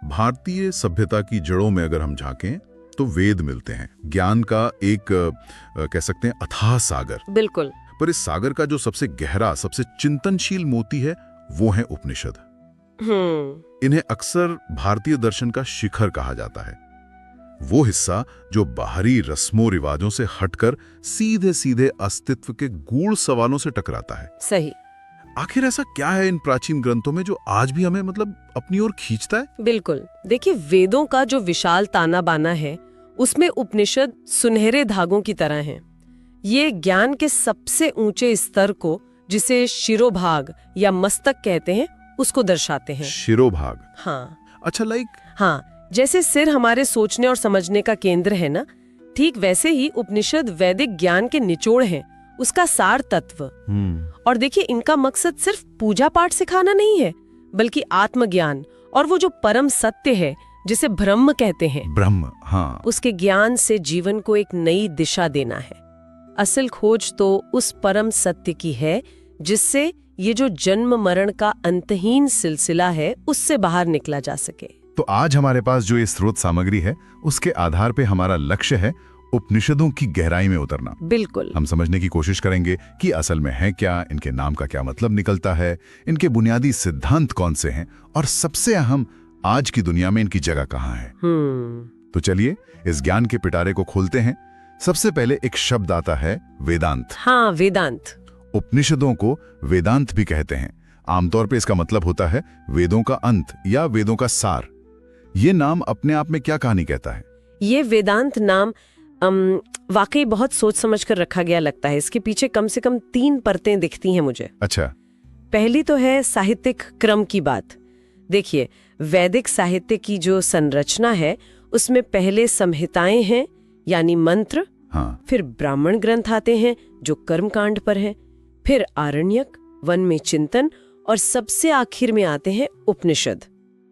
भारतीय सभ्यता की जड़ों में अगर हम झांकें तो वेद मिलते हैं, ज्ञान का एक कह सकते हैं अथाह सागर। बिल्कुल। पर इस सागर का जो सबसे गहरा, सबसे चिंतनशील मोती है वो है उपनिषद। इन्हें अक्सर भारतीय दर्शन का शिखर कहा जाता है। वो हिस्सा जो बाहरी रस्मों रिवाजों से हटकर सीधे सीधे अस्तित्व के गूढ़ सवालों से टकराता है। सही। आखिर ऐसा क्या है इन प्राचीन ग्रंथों में जो आज भी हमें अपनी ओर खींचता है? बिल्कुल। देखिए, वेदों का जो विशाल ताना बाना है उसमें उपनिषद सुनहरे धागों की तरह हैं। ये ज्ञान के सबसे ऊंचे स्तर को, जिसे शिरोभाग या मस्तक कहते हैं, उसको दर्शाते हैं। शिरोभाग? हाँ। अच्छा, हाँ, जैसे सिर हमारे सोचने और समझने का केंद्र है ना, ठीक वैसे ही उपनिषद वैदिक ज्ञान के निचोड़ हैं, उसका सार तत्व। और देखिए, इनका मकसद सिर्फ पूजा पाठ सिखाना नहीं है, बल्कि आत्मज्ञान और वो जो परम सत्य है जिसे ब्रह्म कहते हैं, ब्रह्म, हाँ, उसके ज्ञान से जीवन को एक नई दिशा देना है। असल खोज तो उस परम सत्य की है जिससे ये जो जन्म मरण का अंतहीन सिलसिला है उससे बाहर निकला जा सके। तो आज हमारे पास जो ये स्रोत सामग्री है उसके आधार पे हमारा लक्ष्य है उपनिषदों की गहराई में उतरना। बिल्कुल। हम समझने की कोशिश करेंगे कि असल में है क्या, इनके नाम का क्या मतलब निकलता है, इनके बुनियादी सिद्धांत कौन से हैं और सबसे अहम, आज की दुनिया में इनकी जगह कहाँ है। तो चलिए इस ज्ञान के पिटारे को खोलते हैं। सबसे पहले एक शब्द आता है वेदांत। हाँ, वेदांत। उपनिषदों को वेदांत भी कहते हैं। आमतौर पे इसका मतलब होता है वेदों का अंत या वेदों का सार। ये नाम अपने आप में क्या कहानी कहता है? ये वेदांत नाम वाकई बहुत सोच समझ कर रखा गया लगता है। इसके पीछे कम से कम 3 परतें दिखती हैं मुझे। अच्छा। पहली तो है साहित्यिक क्रम की बात। देखिए, वैदिक साहित्य की जो संरचना है उसमें पहले संहिताएं हैं यानी मंत्र, हाँ। फिर ब्राह्मण ग्रंथ आते हैं जो कर्मकांड पर हैं, फिर आरण्यक, वन में चिंतन, और सबसे आखिर में आते हैं उपनिषद।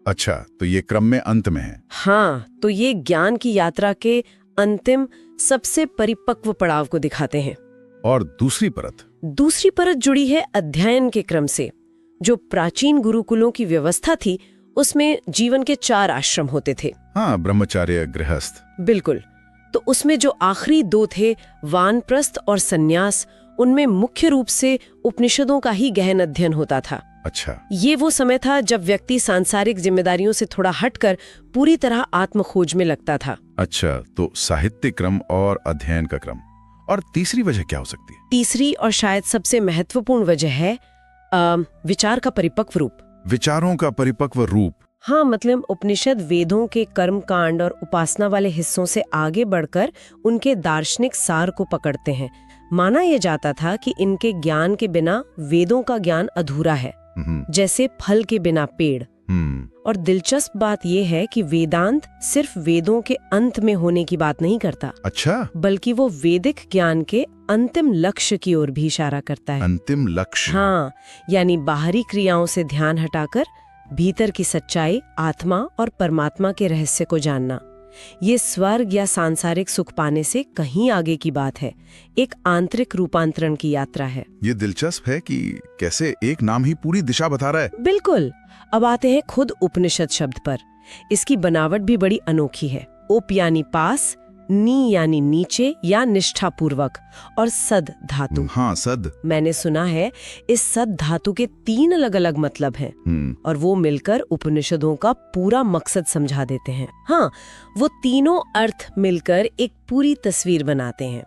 अच्छा, तो ये क्रम में अंत में है। हाँ, तो ये ज्ञान की यात्रा के अंतिम सबसे परिपक्व पड़ाव को दिखाते हैं। और दूसरी परत जुड़ी है अध्ययन के क्रम से। जो प्राचीन गुरुकुलों की व्यवस्था थी उसमें जीवन के 4 आश्रम होते थे। हाँ, ब्रह्मचार्य, गृहस्थ। बिल्कुल। तो उसमें जो आखिरी 2 थे, वानप्रस्थ और सन्यास, उनमें मुख्य रूप से उपनिषदों का ही गहन अध्ययन होता था। अच्छा। ये वो समय था जब व्यक्ति सांसारिक जिम्मेदारियों से थोड़ा हटकर पूरी तरह आत्मखोज में लगता था। अच्छा, तो साहित्य क्रम और अध्ययन का क्रम। और तीसरी वजह क्या हो सकती है? तीसरी और शायद सबसे महत्वपूर्ण वजह है विचार का परिपक्व रूप। विचारों का परिपक्व रूप? हाँ, मतलब उपनिषद वेदों के कर्मकांड और उपासना वाले हिस्सों से आगे बढ़कर उनके दार्शनिक सार को पकड़ते हैं। माना यह जाता था कि इनके ज्ञान के बिना वेदों का ज्ञान अधूरा है, जैसे फल के बिना पेड़। और दिलचस्प बात यह है कि वेदांत सिर्फ वेदों के अंत में होने की बात नहीं करता। अच्छा। बल्कि वो वैदिक ज्ञान के अंतिम लक्ष्य की ओर भी इशारा करता है। अंतिम लक्ष्य? हाँ, यानी बाहरी क्रियाओं से ध्यान हटाकर भीतर की सच्चाई, आत्मा और परमात्मा के रहस्य को जानना। ये स्वर्ग या सांसारिक सुख पाने से कहीं आगे की बात है, एक आंतरिक रूपांतरण की यात्रा है। ये दिलचस्प है कि कैसे एक नाम ही पूरी दिशा बता रहा है। बिल्कुल। अब आते हैं खुद उपनिषद शब्द पर। इसकी बनावट भी बड़ी अनोखी है। उप यानी पास, नी यानी नीचे या निष्ठापूर्वक, और सद धातु। हाँ, सद। मैंने सुना है इस सद धातु के 3 अलग अलग मतलब हैं, और वो मिलकर उपनिषदों का पूरा मकसद समझा देते हैं। हाँ, वो तीनों अर्थ मिलकर एक पूरी तस्वीर बनाते हैं।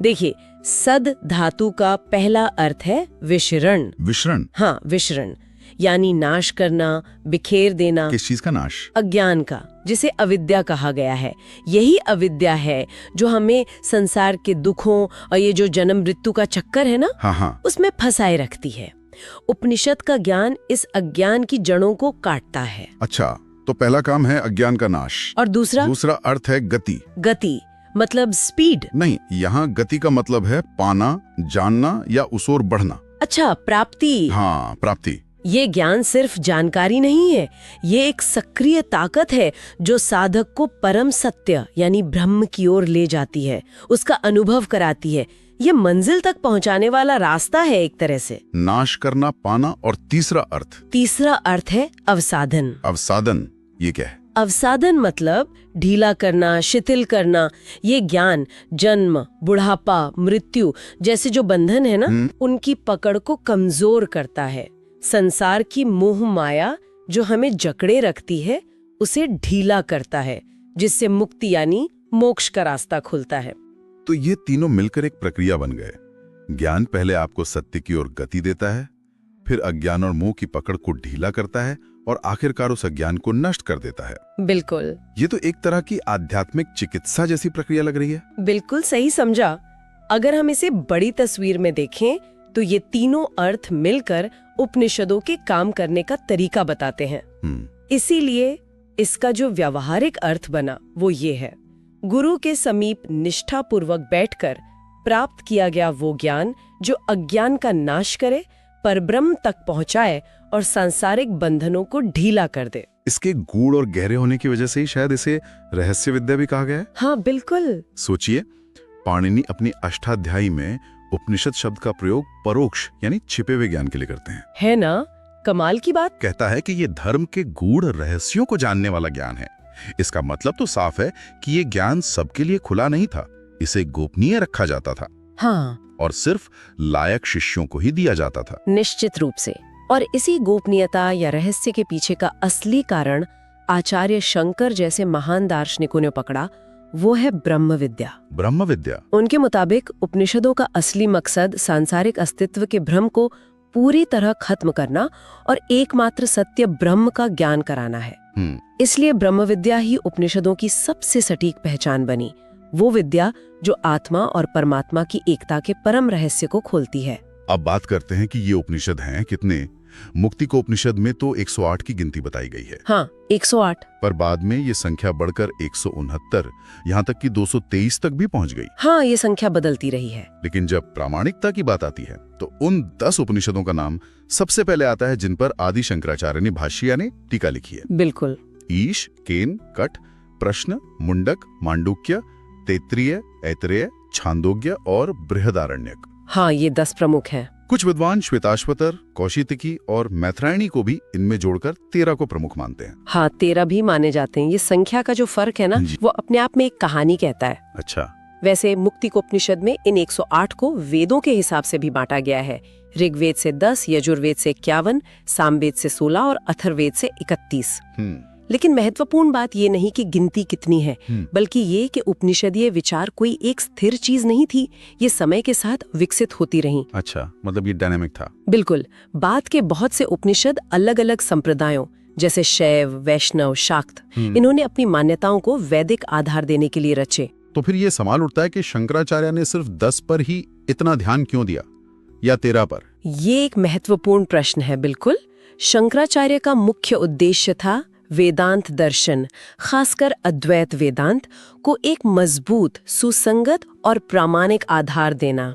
देखिए, सद धातु का पहला अर्थ है विशरण। विशरण? हाँ, विशरण यानी नाश करना, बिखेर देना। किस चीज का नाश? अज्ञान का, जिसे अविद्या कहा गया है। यही अविद्या है जो हमें संसार के दुखों और ये जो जन्म मृत्यु का चक्कर है ना, हाँ, उसमें फंसाए रखती है। उपनिषद का ज्ञान इस अज्ञान की जड़ों को काटता है। अच्छा, तो पहला काम है अज्ञान का नाश। और दूसरा अर्थ है गति। गति मतलब स्पीड? नहीं, यहाँ गति का मतलब है पाना, जानना या उस ओर बढ़ना। अच्छा, प्राप्ति। हाँ, प्राप्ति। ये ज्ञान सिर्फ जानकारी नहीं है, ये एक सक्रिय ताकत है जो साधक को परम सत्य यानी ब्रह्म की ओर ले जाती है, उसका अनुभव कराती है। ये मंजिल तक पहुंचाने वाला रास्ता है एक तरह से। नाश करना, पाना, और तीसरा अर्थ है अवसाधन। अवसाधन, ये क्या है? अवसादन मतलब ढीला करना, शिथिल करना। ये ज्ञान जन्म, बुढ़ापा, मृत्यु जैसे जो बंधन है ना, उनकी पकड़ को कमजोर करता है। संसार की मोह माया जो हमें जकड़े रखती है, उसे ढीला करता है, जिससे मुक्ति यानी मोक्ष का रास्ता खुलता है। तो ये तीनों मिलकर एक प्रक्रिया बन गए। ज्ञान पहले आपको सत्य की ओर गति देता है, फिर अज्ञान और मोह की पकड़ को ढीला करता है और आखिरकार उस अज्ञान को नष्ट कर देता है। बिल्कुल। ये तो एक तरह की आध्यात्मिक चिकित्सा जैसी प्रक्रिया लग रही है। बिल्कुल सही समझा। अगर हम इसे बड़ी तस्वीर में देखें तो ये तीनों अर्थ मिलकर उपनिषदों के काम करने का तरीका बताते हैं। इसीलिए इसका जो व्यावहारिक अर्थ बना वो ये है, गुरु के समीप निष्ठापूर्वक बैठकर प्राप्त किया गया वो ज्ञान जो अज्ञान का नाश करे, परब्रह्म तक पहुंचाए और सांसारिक बंधनों को ढीला कर दे। इसके गूढ़ और गहरे होने की वजह से ही शायद इसे रहस्य विद्या भी कहा गया है। हाँ बिल्कुल। सोचिए, पाणिनि अपनी अष्टाध्यायी में उपनिषद शब्द का प्रयोग परोक्ष यानी छिपे हुए ज्ञान के लिए करते हैं। है ना कमाल की बात। कहता है कि ये धर्म के गूढ़ रहस्यों को जानने वाला ज्ञान है। इसका मतलब तो साफ है कि ये ज्ञान सबके लिए खुला नहीं था, इसे गोपनीय रखा जाता था। हाँ, और सिर्फ लायक शिष्यों को ही दिया जाता था। निश्चित रूप से। और इसी गोपनीयता या रहस्य के पीछे का असली कारण आचार्य शंकर जैसे महान दार्शनिकों ने पकड़ा, वो है ब्रह्म विद्या। ब्रह्म विद्या। उनके मुताबिक उपनिषदों का असली मकसद सांसारिक अस्तित्व के भ्रम को पूरी तरह खत्म करना और एकमात्र सत्य ब्रह्म का ज्ञान कराना है। इसलिए ब्रह्म विद्या ही उपनिषदों की सबसे सटीक पहचान बनी, वो विद्या जो आत्मा और परमात्मा की एकता के परम रहस्य को खोलती है। अब बात करते हैं कि ये उपनिषद हैं कितने। मुक्ति को उपनिषद में तो 108 की गिनती बताई गई है। हाँ, 108। पर बाद में ये संख्या बढ़कर 169, यहाँ तक कि 223 तक भी पहुंच गई। हाँ, ये संख्या बदलती रही है। लेकिन जब प्रामाणिकता की बात आती है तो उन 10 उपनिषदों का नाम सबसे पहले आता है जिन पर आदि शंकराचार्य ने भाष्य यानी टीका लिखी है। बिल्कुल। ईश, केन, कट, प्रश्न, मुंडक, मांडुक्य, तैत्तिरीय, ऐतरेय, छांदोग्य और बृहदारण्यक। हाँ, ये 10 प्रमुख हैं। कुछ विद्वान श्वेताश्वतर, कौशितिकी और मैथ्रायणी को भी इनमें जोड़कर 13 को प्रमुख मानते हैं। हाँ, 13 भी माने जाते हैं। ये संख्या का जो फर्क है ना, वो अपने आप में एक कहानी कहता है। अच्छा। वैसे मुक्ति को उपनिषद में इन 108 को वेदों के हिसाब से भी बांटा गया है। ऋग्वेद से 10, यजुर्वेद से 51, सामवेद से 16 और अथर्ववेद से 31। लेकिन महत्वपूर्ण बात ये नहीं कि गिनती कितनी है, बल्कि ये कि उपनिषदीय विचार कोई एक स्थिर चीज नहीं थी, ये समय के साथ विकसित होती रहीं। अच्छा, मतलब ये डायनामिक था। बिल्कुल। बाद के बहुत से उपनिषद अलग अलग संप्रदायों जैसे शैव, वैष्णव, शाक्त, इन्होंने अपनी मान्यताओं को वैदिक आधार देने के लिए रचे। तो फिर ये सवाल उठता है कि शंकराचार्य ने सिर्फ 10 पर ही इतना ध्यान क्यों दिया, या 13 पर? ये एक महत्वपूर्ण प्रश्न है। बिल्कुल, शंकराचार्य का मुख्य उद्देश्य था वेदांत दर्शन, खासकर अद्वैत वेदांत को एक मजबूत, सुसंगत और प्रामाणिक आधार देना।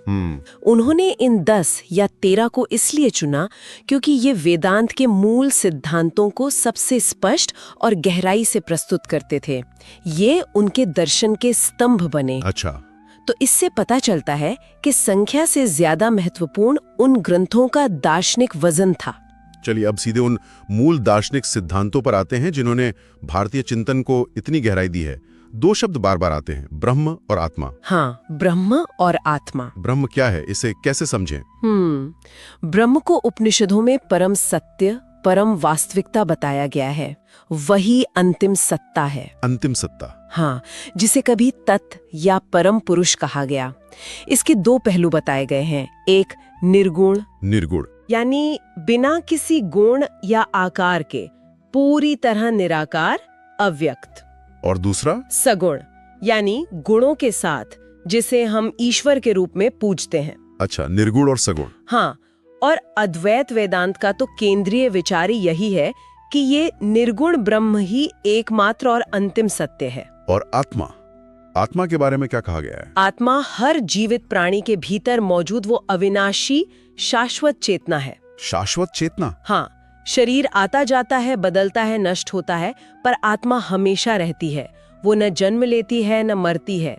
उन्होंने इन 10 या 13 को इसलिए चुना क्योंकि ये वेदांत के मूल सिद्धांतों को सबसे स्पष्ट और गहराई से प्रस्तुत करते थे। ये उनके दर्शन के स्तंभ बने। अच्छा। तो इससे पता चलता है कि संख्या से ज्यादा महत्वपूर्ण उन ग्रंथों का दार्शनिक वजन था। चलिए अब सीधे उन मूल दार्शनिक सिद्धांतों पर आते हैं जिन्होंने भारतीय चिंतन को इतनी गहराई दी है। 2 शब्द बार बार आते हैं, ब्रह्म और आत्मा। हाँ, ब्रह्म और आत्मा। ब्रह्म क्या है, इसे कैसे समझें? ब्रह्म को उपनिषदों में परम सत्य, परम वास्तविकता बताया गया है। वही अंतिम सत्ता है। अंतिम सत्ता। हाँ, जिसे कभी तत् या परम पुरुष कहा गया। इसके 2 पहलू बताए गए हैं। एक निर्गुण, निर्गुण यानी बिना किसी गुण या आकार के, पूरी तरह निराकार, अव्यक्त। और दूसरा सगुण, यानी गुणों के साथ, जिसे हम ईश्वर के रूप में पूजते हैं। अच्छा, निर्गुण और सगुण। हाँ, और अद्वैत वेदांत का तो केंद्रीय विचार यही है कि ये निर्गुण ब्रह्म ही एकमात्र और अंतिम सत्य है। और आत्मा, आत्मा के बारे में क्या कहा गया है? आत्मा हर जीवित प्राणी के भीतर मौजूद वो अविनाशी शाश्वत चेतना है। शाश्वत चेतना? हाँ, शरीर आता जाता है, बदलता है, नष्ट होता है, पर आत्मा हमेशा रहती है। वो न जन्म लेती है न मरती है।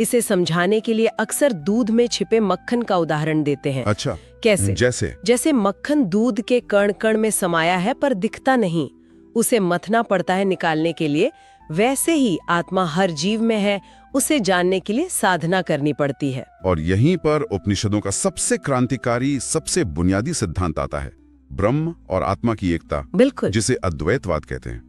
इसे समझाने के लिए अक्सर दूध में छिपे मक्खन का उदाहरण देते हैं। अच्छा, कैसे? जैसे जैसे मक्खन दूध के कण कण में समाया है पर दिखता नहीं। उसे मथना पड़ता है निकालने के लिए, वैसे ही आत्मा हर जीव में है, उसे जानने के लिए साधना करनी पड़ती है। और यहीं पर उपनिषदों का सबसे क्रांतिकारी, सबसे बुनियादी सिद्धांत आता है, ब्रह्म और आत्मा की एकता, बिल्कुल, जिसे अद्वैतवाद कहते हैं।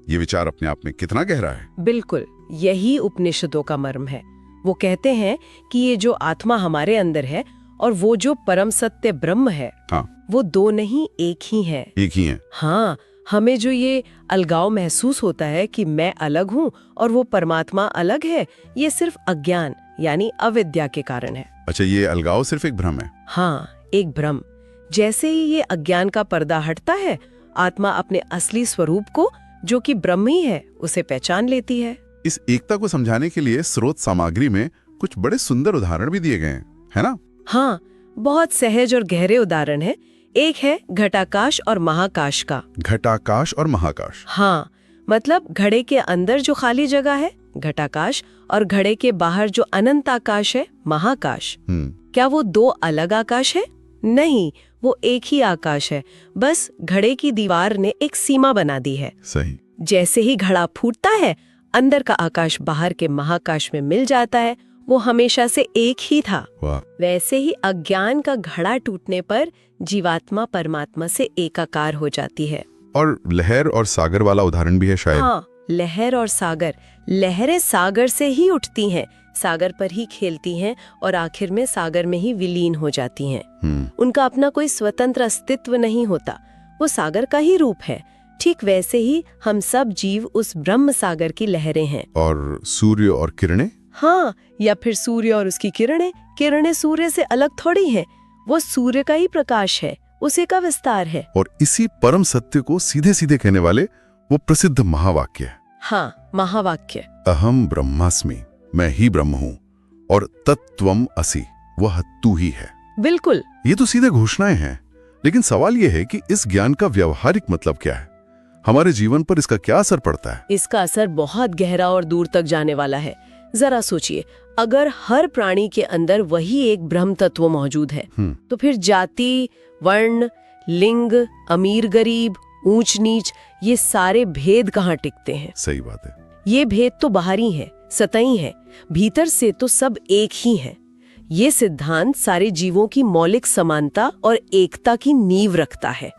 ये विचार अपने आप में कितना गहरा है। बिल्कुल, यही उपनिषदों का मर्म है। वो कहते हैं कि ये जो आत्मा हमारे अंदर है और वो जो परम सत्य ब्रह्म है, हाँ, वो दो नहीं, एक ही है। एक ही है। हाँ, हमें जो ये अलगाव महसूस होता है कि मैं अलग हूँ और वो परमात्मा अलग है, ये सिर्फ अज्ञान यानी अविद्या के कारण है। अच्छा, ये अलगाव सिर्फ एक भ्रम है। हाँ, एक भ्रम। जैसे ही ये अज्ञान का पर्दा हटता है, आत्मा अपने असली स्वरूप को, जो कि ब्रह्म ही है, उसे पहचान लेती है। इस एकता को समझाने के लिए स्रोत सामग्री में कुछ बड़े सुंदर उदाहरण भी दिए गए हैं, है ना? हाँ, बहुत सहज और गहरे उदाहरण है। एक है घटाकाश और महाकाश का। घटाकाश और महाकाश। हाँ, मतलब घड़े के अंदर जो खाली जगह है घटाकाश, और घड़े के बाहर जो अनंत आकाश है महाकाश। क्या वो दो अलग आकाश है? नहीं, वो एक ही आकाश है, बस घड़े की दीवार ने एक सीमा बना दी है। सही। जैसे ही घड़ा फूटता है, अंदर का आकाश बाहर के महाकाश में मिल जाता है, वो हमेशा से एक ही था। वाह। वैसे ही अज्ञान का घड़ा टूटने पर जीवात्मा परमात्मा से एकाकार हो जाती है। और लहर और सागर वाला उदाहरण भी है शायद। हाँ, लहर और सागर। लहरें सागर से ही उठती हैं, सागर पर ही खेलती हैं और आखिर में सागर में ही विलीन हो जाती हैं। उनका अपना कोई स्वतंत्र अस्तित्व नहीं होता, वो सागर का ही रूप है। ठीक वैसे ही हम सब जीव उस ब्रह्म सागर की लहरें हैं। और सूर्य और किरणें? हाँ, या फिर सूर्य और उसकी किरणें। किरणें सूर्य से अलग थोड़ी हैं, वो सूर्य का ही प्रकाश है, उसी का विस्तार है। और इसी परम सत्य को सीधे सीधे कहने वाले वो प्रसिद्ध महावाक्य है। हाँ, महावाक्य। अहम ब्रह्मास्मि, मैं ही ब्रह्म हूँ, और तत्त्वम असि, वह तू ही है। बिल्कुल। ये तो सीधे घोषणाएं हैं, लेकिन सवाल ये है कि इस ज्ञान का व्यावहारिक मतलब क्या है? हमारे जीवन पर इसका क्या असर पड़ता है? इसका असर बहुत गहरा और दूर तक जाने वाला है। जरा सोचिए, अगर हर प्राणी के अंदर वही एक ब्रह्म तत्व मौजूद है, तो फिर जाति, वर्ण, लिंग, अमीर गरीब, ऊंच नीच, ये सारे भेद कहाँ टिकते हैं? सही बात है। ये भेद तो बाहरी है, सतही है, भीतर से तो सब एक ही है। ये सिद्धांत सारे जीवों की मौलिक समानता और एकता की नींव रखता है।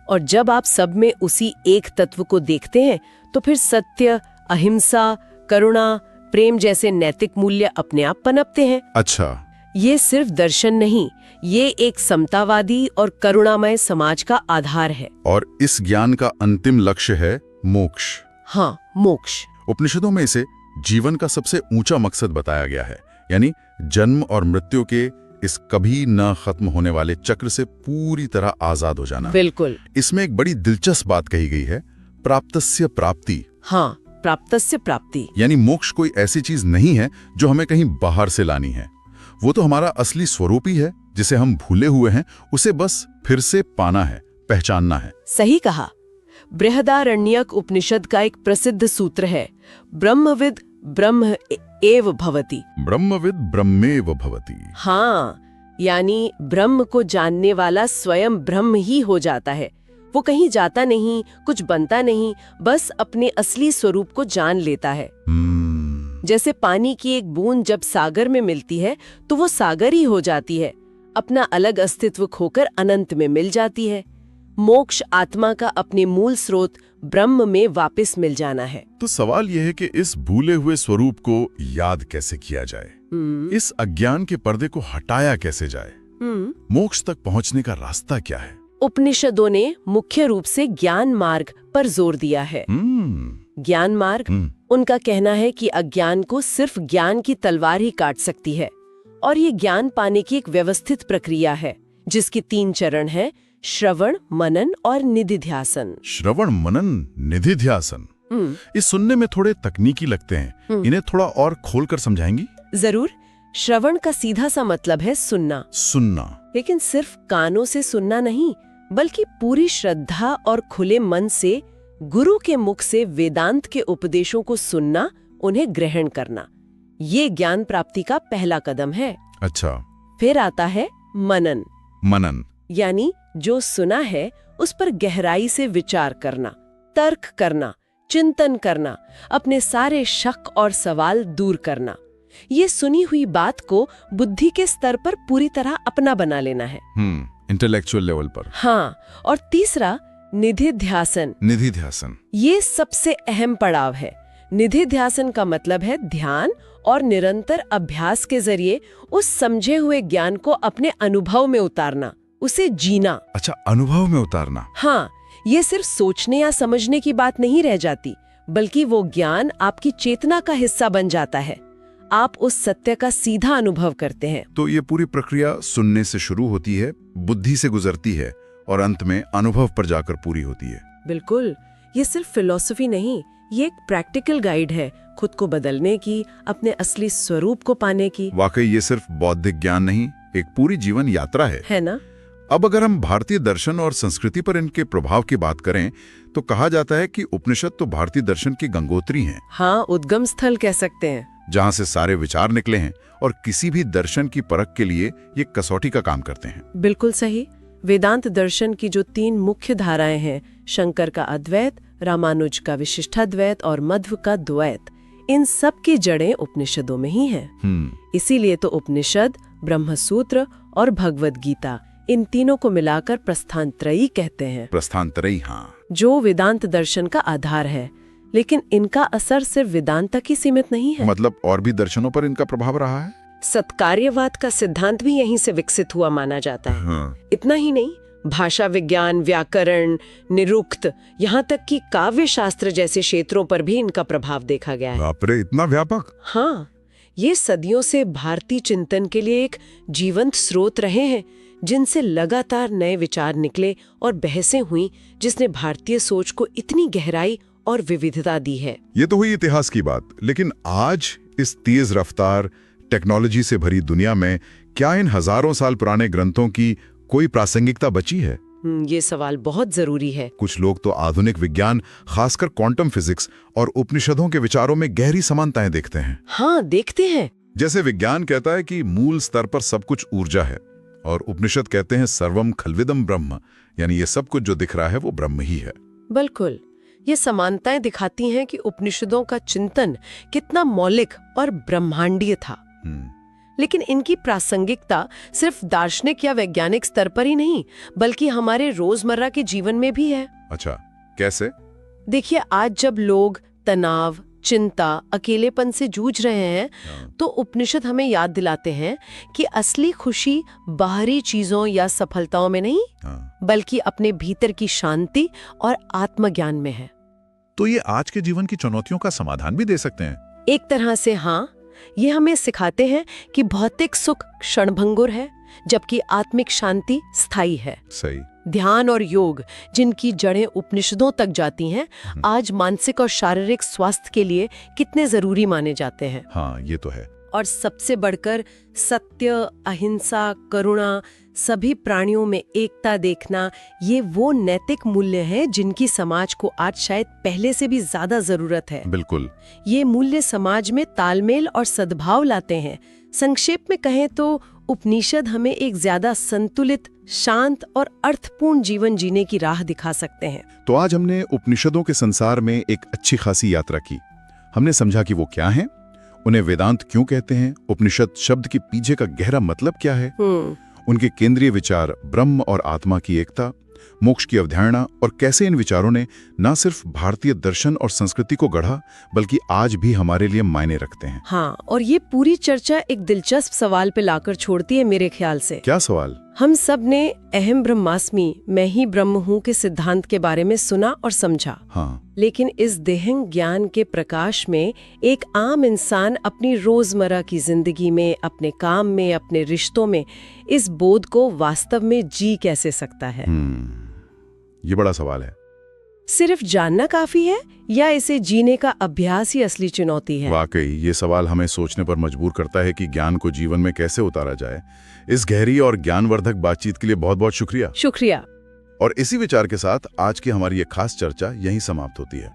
और जब आप सब में उसी एक तत्व को देखते हैं, तो फिर सत्य, अहिंसा, करुणा, प्रेम जैसे नैतिक मूल्य अपने आप पनपते हैं। अच्छा, ये सिर्फ दर्शन नहीं, ये एक समतावादी और करुणामय समाज का आधार है। और इस ज्ञान का अंतिम लक्ष्य है मोक्ष। हाँ, मोक्ष। उपनिषदों में इसे जीवन का सबसे ऊंचा मकसद बताया गया है, यानी जन्म और मृत्यु के इस कभी न खत्म होने वाले चक्र से पूरी तरह आजाद हो जाना। बिल्कुल। इसमें एक बड़ी दिलचस्प बात कही गई है, प्राप्तस्य प्राप्ति। हाँ, प्राप्तस्य प्राप्ति। यानी मोक्ष कोई ऐसी चीज नहीं है जो हमें कहीं बाहर से लानी है, वो तो हमारा असली स्वरूप ही है, जिसे हम भूले हुए हैं, उसे बस फिर से पाना है, पहचानना है। सही कहा। बृहदारण्यक उपनिषद का एक प्रसिद्ध सूत्र है, ब्रह्मविद ब्रह्म एव भवति। ब्रह्मविद ब्रह्मेव भवति। हाँ, यानी ब्रह्म को जानने वाला स्वयं ब्रह्म ही हो जाता है। वो कहीं जाता नहीं, कुछ बनता नहीं, बस अपने असली स्वरूप को जान लेता है। जैसे पानी की एक बूंद जब सागर में मिलती है, तो वो सागर ही हो जाती है, अपना अलग अस्तित्व खोकर अनंत में मिल जाती है। मोक्ष आत्मा का अपने मूल स्रोत ब्रह्म में वापस मिल जाना है। तो सवाल यह है कि इस भूले हुए स्वरूप को याद कैसे किया जाए? इस अज्ञान के पर्दे को हटाया कैसे जाए? मोक्ष तक पहुंचने का रास्ता क्या है? उपनिषदों ने मुख्य रूप से ज्ञान मार्ग पर जोर दिया है। ज्ञान मार्ग, उनका कहना है कि अज्ञान को सिर्फ ज्ञान की तलवार ही काट सकती है, और ये ज्ञान पाने की एक व्यवस्थित प्रक्रिया है, जिसकी 3 चरण हैं: श्रवण, मनन और निधिध्यासन। श्रवण, मनन, निधिध्यासन। ये सुनने में थोड़े तकनीकी लगते हैं, इन्हें थोड़ा और खोलकर समझाएंगी? जरूर। श्रवण का सीधा सा मतलब है सुनना। सुनना। लेकिन सिर्फ कानों से सुनना नहीं, बल्कि पूरी श्रद्धा और खुले मन से गुरु के मुख से वेदांत के उपदेशों को सुनना, उन्हें ग्रहण करना। ये ज्ञान प्राप्ति का पहला कदम है। अच्छा। फिर आता है मनन। मनन यानी जो सुना है उस पर गहराई से विचार करना, तर्क करना, चिंतन करना, अपने सारे शक और सवाल दूर करना। ये सुनी हुई बात को बुद्धि के स्तर पर पूरी तरह अपना बना लेना है। इंटेलेक्चुअल लेवल पर। हाँ, और तीसरा निधिध्यासन। निधिध्यासन, ये सबसे अहम पड़ाव है। निधिध्यासन का मतलब है ध्यान और निरंतर अभ्यास के जरिए उस समझे हुए ज्ञान को अपने अनुभव में उतारना, उसे जीना। अच्छा, अनुभव में उतारना। हाँ, ये सिर्फ सोचने या समझने की बात नहीं रह जाती, बल्कि वो ज्ञान आपकी चेतना का हिस्सा बन जाता है। आप उस सत्य का सीधा अनुभव करते हैं। तो ये पूरी प्रक्रिया सुनने से शुरू होती है, बुद्धि से गुजरती है और अंत में अनुभव पर जाकर पूरी होती है। बिल्कुल, ये सिर्फ फिलॉसफी नहीं, ये एक प्रैक्टिकल गाइड है खुद को बदलने की, अपने असली स्वरूप को पाने की। वाकई ये सिर्फ बौद्धिक ज्ञान नहीं, एक पूरी जीवन यात्रा है ना? अब अगर हम भारतीय दर्शन और संस्कृति पर इनके प्रभाव की बात करें तो कहा जाता है कि उपनिषद तो भारतीय दर्शन की गंगोत्री हैं। हाँ, उद्गम स्थल कह सकते हैं, जहां से सारे विचार निकले हैं और किसी भी दर्शन की परख के लिए ये कसौटी का काम करते हैं। बिल्कुल सही। वेदांत दर्शन की जो 3 मुख्य धाराएं हैं, शंकर का अद्वैत, रामानुज का विशिष्टाद्वैत और मध्व का द्वैत, इन सब की जड़ें उपनिषदों में ही हैं। इसीलिए तो उपनिषद, ब्रह्मसूत्र और भगवद गीता, इन तीनों को मिलाकर प्रस्थानत्रयी कहते हैं। प्रस्थानत्रयी, हाँ, जो वेदांत दर्शन का आधार है। लेकिन इनका असर सिर्फ वेदांत तक ही सीमित नहीं है। मतलब और भी दर्शनों पर इनका प्रभाव रहा है। सत्कार्यवाद का सिद्धांत भी यहीं से विकसित हुआ माना जाता है। इतना ही नहीं, भाषा विज्ञान, व्याकरण, निरुक्त, यहाँ तक कि काव्य शास्त्र जैसे क्षेत्रों पर भी इनका प्रभाव देखा गया है। बाप रे, इतना व्यापक। हाँ, ये सदियों से भारतीय चिंतन के लिए एक जीवंत स्रोत रहे हैं, जिनसे लगातार नए विचार निकले और बहसें हुई, जिसने भारतीय सोच को इतनी गहराई और विविधता दी है। ये तो हुई इतिहास की बात, लेकिन आज इस तेज रफ्तार टेक्नोलॉजी से भरी दुनिया में क्या इन हजारों साल पुराने ग्रंथों की कोई प्रासंगिकता बची है? ये सवाल बहुत जरूरी है। कुछ लोग तो आधुनिक विज्ञान, खासकर क्वांटम फिजिक्स और उपनिषदों के विचारों में गहरी समानताएं देखते हैं। हाँ, देखते हैं। जैसे विज्ञान कहता है कि मूल स्तर पर सब कुछ ऊर्जा है, और उपनिषद कहते हैं सर्वम खल्विदम ब्रह्म, यानी ये सब कुछ जो दिख रहा है वो ब्रह्म ही है। बिल्कुल, ये समानताएं दिखाती हैं कि उपनिषदों का चिंतन कितना मौलिक और ब्रह्मांडीय था। लेकिन इनकी प्रासंगिकता सिर्फ दार्शनिक या वैज्ञानिक स्तर पर ही नहीं, बल्कि हमारे रोजमर्रा के जीवन में भी है। अच्छा, कैसे? देखिए, आज जब लोग तनाव, चिंता, अकेलेपन से जूझ रहे हैं, तो उपनिषद हमें याद दिलाते हैं कि असली खुशी बाहरी चीजों या सफलताओं में नहीं, बल्कि अपने भीतर की शांति और आत्मज्ञान में है। तो ये आज के जीवन की चुनौतियों का समाधान भी दे सकते हैं। एक तरह से हाँ, ये हमें सिखाते हैं कि भौतिक सुख क्षणभंगुर है, जबकि आत्मिक शांति स्थायी है। सही। ध्यान और योग, जिनकी जड़ें उपनिषदों तक जाती हैं, आज मानसिक और शारीरिक स्वास्थ्य के लिए कितने जरूरी माने जाते हैं। हाँ, ये तो है। और सबसे बढ़कर सत्य, अहिंसा, करुणा, सभी प्राणियों में एकता देखना, ये वो नैतिक मूल्य हैं जिनकी समाज को आज शायद पहले से भी ज्यादा जरूरत है। बिल्कुल। ये मूल्य समाज में तालमेल और सद्भाव लाते हैं। संक्षेप में कहें तो उपनिषद हमें एक ज्यादा संतुलित, शांत और अर्थपूर्ण जीवन जीने की राह दिखा सकते हैं। तो आज हमने उपनिषदों के संसार में एक अच्छी खासी यात्रा की। हमने समझा कि वो क्या हैं, उन्हें वेदांत क्यों कहते हैं, उपनिषद शब्द के पीछे का गहरा मतलब क्या है, उनके केंद्रीय विचार ब्रह्म और आत्मा की एकता, मोक्ष की अवधारणा, और कैसे इन विचारों ने न सिर्फ भारतीय दर्शन और संस्कृति को गढ़ा, बल्कि आज भी हमारे लिए मायने रखते हैं। हाँ, और ये पूरी चर्चा एक दिलचस्प सवाल पे लाकर छोड़ती है मेरे ख्याल से। क्या सवाल? हम सब ने अहम ब्रह्मास्मि, मैं ही ब्रह्म हूँ के सिद्धांत के बारे में सुना और समझा। हाँ। लेकिन इस देहंग ज्ञान के प्रकाश में एक आम इंसान अपनी रोजमर्रा की जिंदगी में, अपने काम में, अपने रिश्तों में इस बोध को वास्तव में जी कैसे सकता है? ये बड़ा सवाल है। सिर्फ जानना काफी है या इसे जीने का अभ्यास ही असली चुनौती है? वाकई ये सवाल हमें सोचने पर मजबूर करता है कि ज्ञान को जीवन में कैसे उतारा जाए। इस गहरी और ज्ञानवर्धक बातचीत के लिए बहुत बहुत शुक्रिया। शुक्रिया। और इसी विचार के साथ आज की हमारी ये खास चर्चा यहीं समाप्त होती है।